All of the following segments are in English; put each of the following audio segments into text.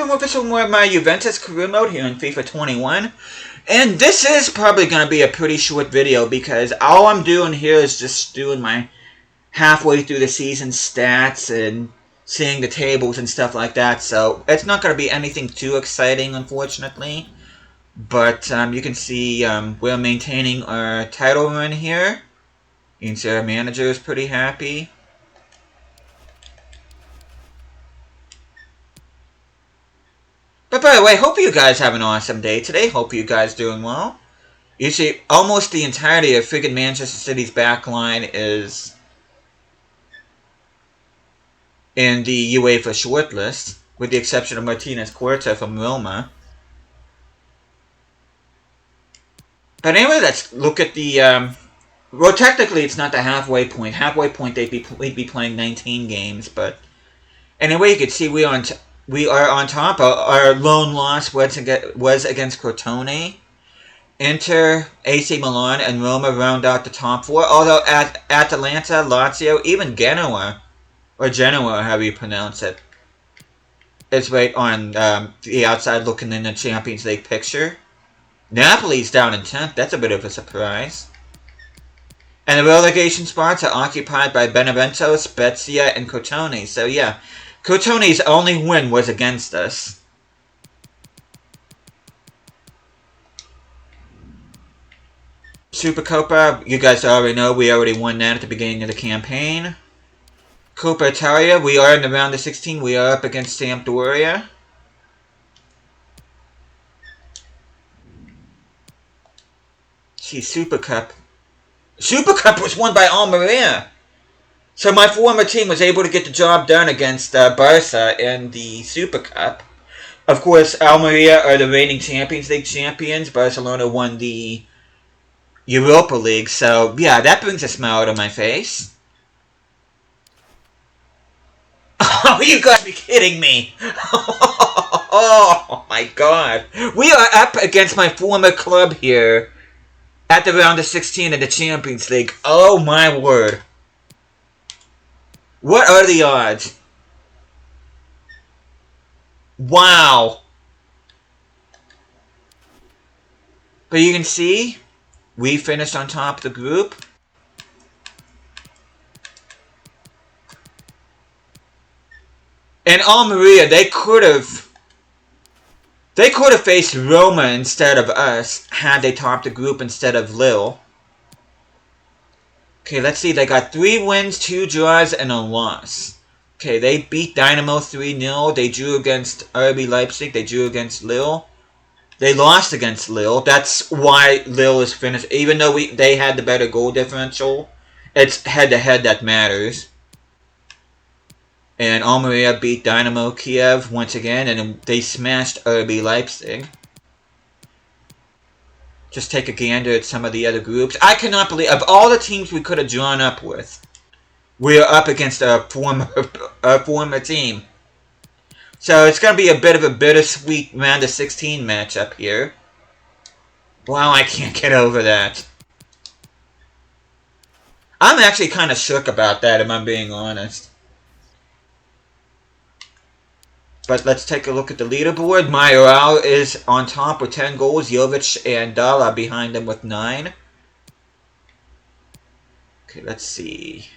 everyone, with some more of my Juventus career mode here in FIFA 21. And this is probably going to be a pretty short video because all I'm doing here is just doing my halfway through the season stats and seeing the tables and stuff like that. So it's not going to be anything too exciting, unfortunately. But you can see we're maintaining our title run here. You can see our manager is pretty happy. But by the way, hope you guys have an awesome day today. Hope you guys doing well. You see, almost the entirety of friggin' Manchester City's backline is in the UEFA shortlist, with the exception of Martinez Cuerta from Roma. But anyway, let's look at the, well, technically it's not the halfway point. Halfway point, we'd be playing 19 games, but anyway, you can see we are on top. Our lone loss was against Crotone. Inter, AC Milan, and Roma round out the top four. Although Atalanta, Lazio, even Genoa, or Genoa, however you pronounce it, is right on the outside looking in the Champions League picture. Napoli's down in 10th. That's a bit of a surprise. And the relegation spots are occupied by Benevento, Spezia, and Crotone. So yeah, Crotone's only win was against us. Supercoppa, you guys already know, we already won that at the beginning of the campaign. Coppa Italia, we are in the round of 16, we are up against Sampdoria. See, Super Cup. Super Cup was won by Almeria. So my former team was able to get the job done against Barca in the Super Cup. Of course, Almeria are the reigning Champions League champions. Barcelona won the Europa League. So, yeah, that brings a smile to my face. Oh, you gotta be kidding me. Oh, my God. We are up against my former club here at the round of 16 of the Champions League. Oh, my word. What are the odds? Wow. But you can see, we finished on top of the group. And Almeria, they could have faced Roma instead of us, had they topped the group instead of Lille. Okay, let's see. They got 3 wins, 2 draws, and a loss. Okay, they beat Dynamo 3-0. They drew against RB Leipzig. They drew against Lille. They lost against Lille. That's why Lille is finished. Even though they had the better goal differential, it's head-to-head that matters. And Almeria beat Dynamo Kiev once again, and they smashed RB Leipzig. Just take a gander at some of the other groups. I cannot believe, of all the teams we could have drawn up with, we are up against our former team. So it's going to be a bit of a bittersweet round of 16 matchup here. Wow, I can't get over that. I'm actually kind of shook about that, if I'm being honest. But let's take a look at the leaderboard. Mayoral is on top with 10 goals. Jovic and Dalla behind him with 9. Okay, let's see.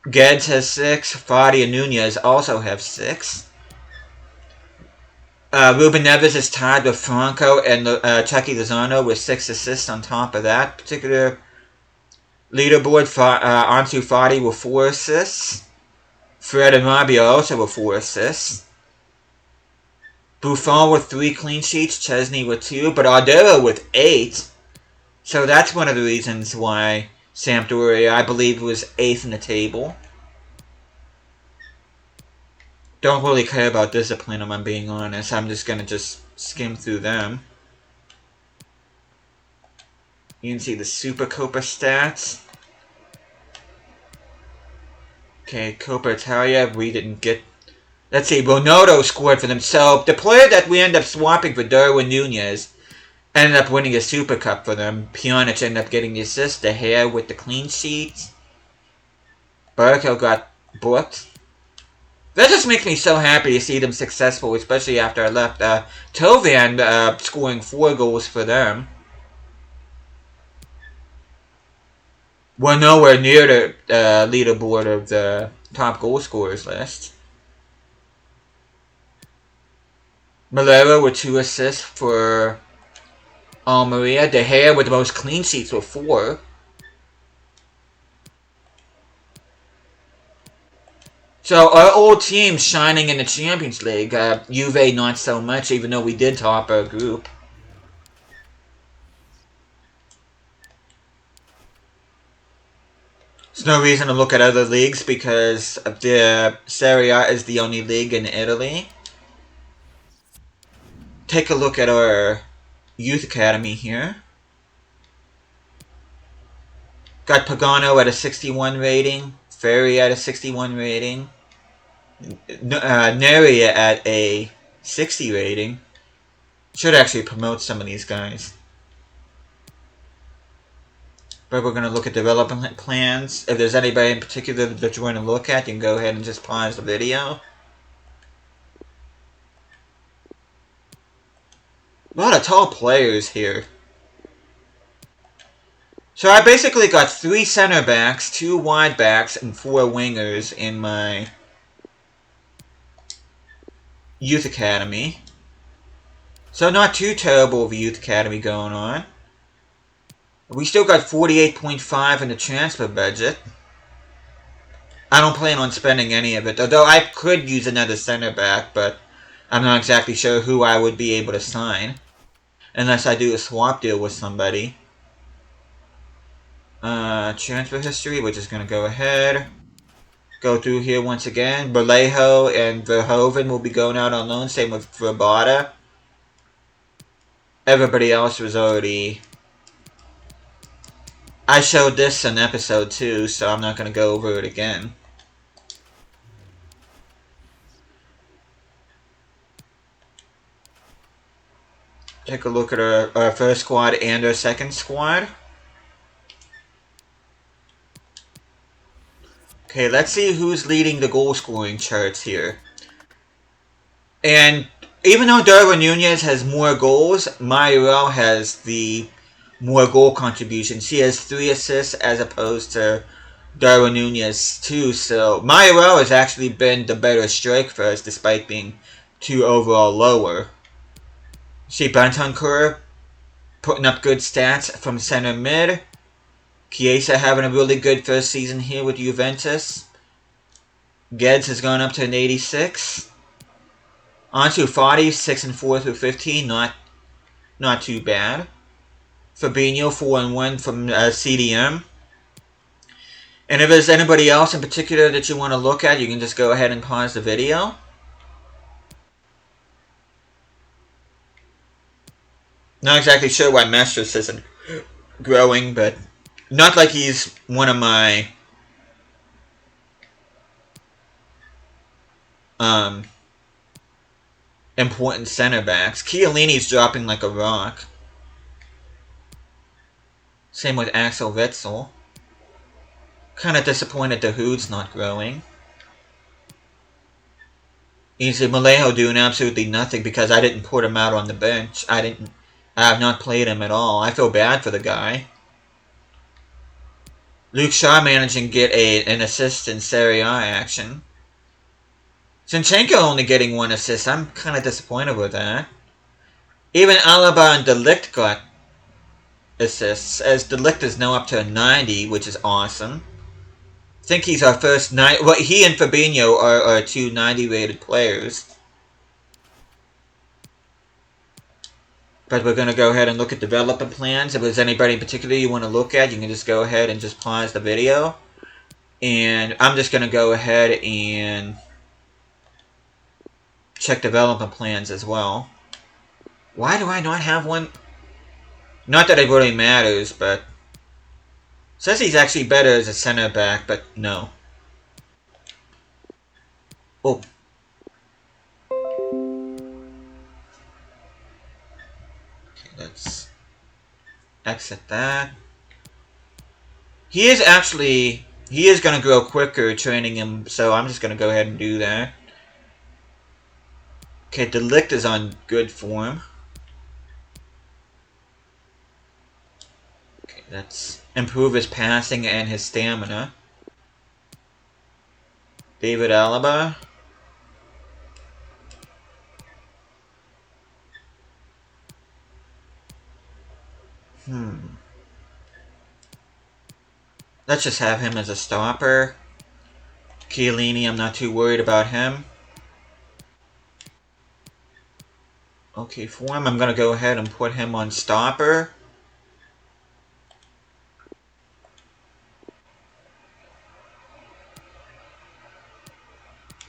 Guedes has 6. Fadi and Nunez also have 6. Ruben Neves is tied with Franco and Chucky Lozano with 6 assists on top of that particular leaderboard. Ansu Fati with 4 assists. Fred and Rabiot also with 4 assists. Buffon with 3 clean sheets. Chesney with 2. But Ardero with 8. So that's one of the reasons why Sampdoria, I believe, was 8th in the table. Don't really care about discipline, if I'm being honest. I'm just going to skim through them. You can see the Supercoppa stats. Okay, Coppa Italia, we didn't get... Let's see, Ronaldo scored for them. So, the player that we ended up swapping for Darwin Nunez ended up winning a Super Cup for them. Pjanic ended up getting the assist. De Gea with the clean sheet. Barco got booked. That just makes me so happy to see them successful, especially after I left. Tovan scoring 4 goals for them. We're nowhere near the leaderboard of the top goal scorers list. Malera with 2 assists for Almeria. De Gea with the most clean sheets with 4. So our old team shining in the Champions League. Juve not so much, even though we did top our group. There's no reason to look at other leagues because the Serie A is the only league in Italy. Take a look at our youth academy here. Got Pagano at a 61 rating, Ferry at a 61 rating, Neri at a 60 rating. Should actually promote some of these guys. But we're going to look at development plans. If there's anybody in particular that you want to look at, you can go ahead and just pause the video. A lot of tall players here. So I basically got 3 center backs, 2 wide backs, and 4 wingers in my youth academy. So not too terrible of a youth academy going on. We still got 48.5 in the transfer budget. I don't plan on spending any of it, although I could use another center back, but I'm not exactly sure who I would be able to sign. Unless I do a swap deal with somebody. Transfer history, we're just going to go ahead. Go through here once again. Berlejo and Verhoeven will be going out on loan, same with Verbata. Everybody else was already... I showed this in episode 2, so I'm not going to go over it again. Take a look at our first squad and our second squad. Okay, let's see who's leading the goal scoring charts here. And even though Darwin Nunez has more goals, Mayoral has the more goal contributions. He has 3 assists as opposed to Darwin Nunez 2. So Mayoral has actually been the better strike for us despite being 2 overall lower. See Bentancur putting up good stats from center mid. Chiesa having a really good first season here with Juventus. Geddes has gone up to an 86. Ansu Fati, 6 and 4 through 15, not too bad. Fabinho, 4 and 1 from CDM. And if there's anybody else in particular that you want to look at, you can just go ahead and pause the video. Not exactly sure why Masters isn't growing, but not like he's one of my important center backs. Chiellini's dropping like a rock. Same with Axel Witsel. Kind of disappointed the Hood's not growing. Easy Malejo doing absolutely nothing because I didn't put him out on the bench. I have not played him at all. I feel bad for the guy. Luke Shaw managing to get an assist in Serie A action. Zinchenko only getting 1 assist. I'm kind of disappointed with that. Even Alaba and De Ligt got assists, as De Ligt is now up to a 90, which is awesome. I think he's our first 90... Well, he and Fabinho are our 2 90-rated players. But we're going to go ahead and look at development plans. If there's anybody in particular you want to look at, you can just go ahead and just pause the video. And I'm just going to go ahead and check development plans as well. Why do I not have one? Not that it really matters, but... Says he's actually better as a center back, but no. Oh. Let's exit that. He is going to grow quicker training him, so I'm just going to go ahead and do that. Okay, De Ligt is on good form. Okay, let's improve his passing and his stamina. David Alaba. Let's just have him as a stopper. Chiellini, I'm not too worried about him. Okay, for him, I'm going to go ahead and put him on stopper.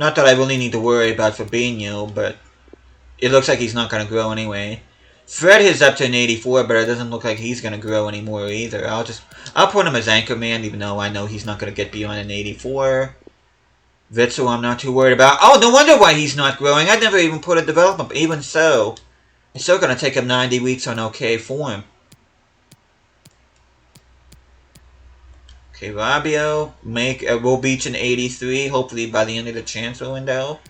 Not that I really need to worry about Fabinho, but it looks like he's not going to grow anyway. Fred is up to an 84, but it doesn't look like he's going to grow anymore either. I'll put him as anchor man, even though I know he's not going to get beyond an 84. Witsel, I'm not too worried about. Oh, no wonder why he's not growing. I never even put a development, but even so, it's still going to take him 90 weeks on okay form. Okay, Rabio, we'll beat an 83, hopefully by the end of the transfer window.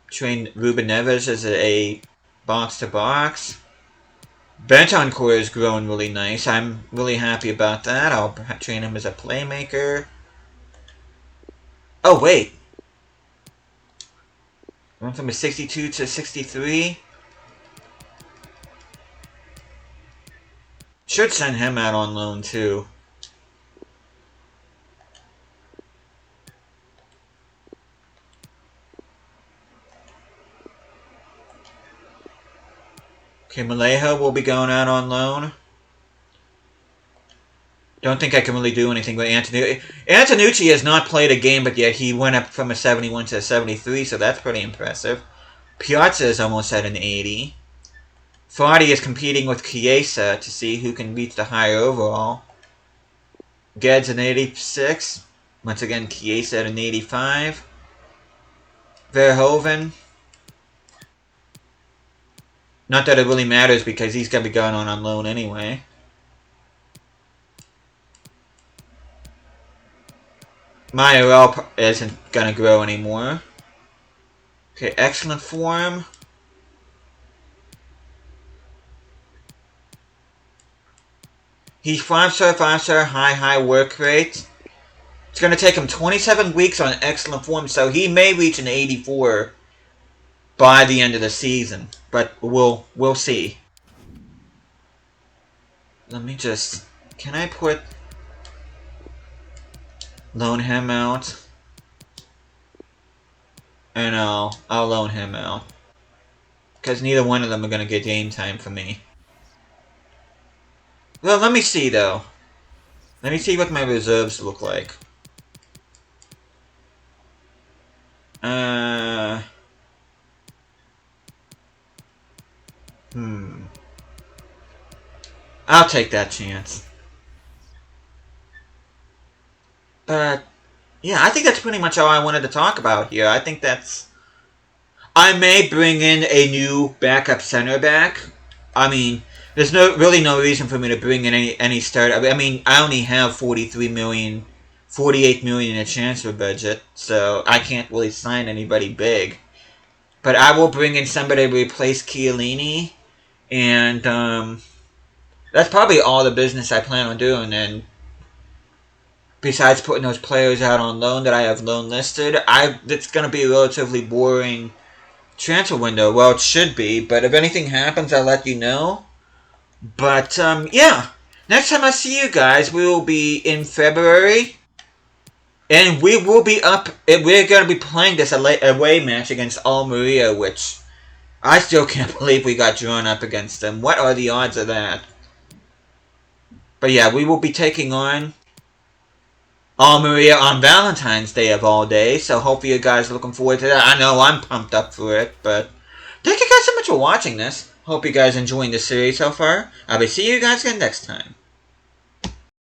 Train Ruben Neves as a box-to-box. Bentancur is growing really nice. I'm really happy about that. I'll train him as a playmaker. Oh, wait. Went from a 62 to 63. Should send him out on loan, too. Okay, Malejo will be going out on loan. Don't think I can really do anything with Antonucci. Antonucci has not played a game, but yet he went up from a 71 to a 73, so that's pretty impressive. Piazza is almost at an 80. Fadi is competing with Chiesa to see who can reach the higher overall. Ged's an 86. Once again, Chiesa at an 85. Verhoeven. Not that it really matters because he's going to be going on loan anyway. Mayoral isn't going to grow anymore. Okay, excellent form. He's 5-star, high work rate. It's going to take him 27 weeks on excellent form, so he may reach an 84 by the end of the season. But we'll see. Let me just... Can I loan him out? And I'll loan him out. Because neither one of them are going to get game time for me. Well, let me see, though. Let me see what my reserves look like. I'll take that chance. But, yeah, I think that's pretty much all I wanted to talk about here. I think that's... I may bring in a new backup center back. I mean, there's really no reason for me to bring in any start. I mean, I only have 48 million in a transfer budget, so I can't really sign anybody big. But I will bring in somebody to replace Chiellini, and that's probably all the business I plan on doing. And besides putting those players out on loan that I have loan listed, it's going to be a relatively boring transfer window. Well, it should be, but if anything happens, I'll let you know. But, yeah. Next time I see you guys, we will be in February. And we will be up... We're going to be playing this away match against Almeria, which I still can't believe we got drawn up against them. What are the odds of that? But yeah, we will be taking on Almeria on Valentine's Day of all days. So hopefully you guys are looking forward to that. I know I'm pumped up for it, but thank you guys so much for watching this. Hope you guys are enjoying the series so far. I'll be seeing you guys again next time.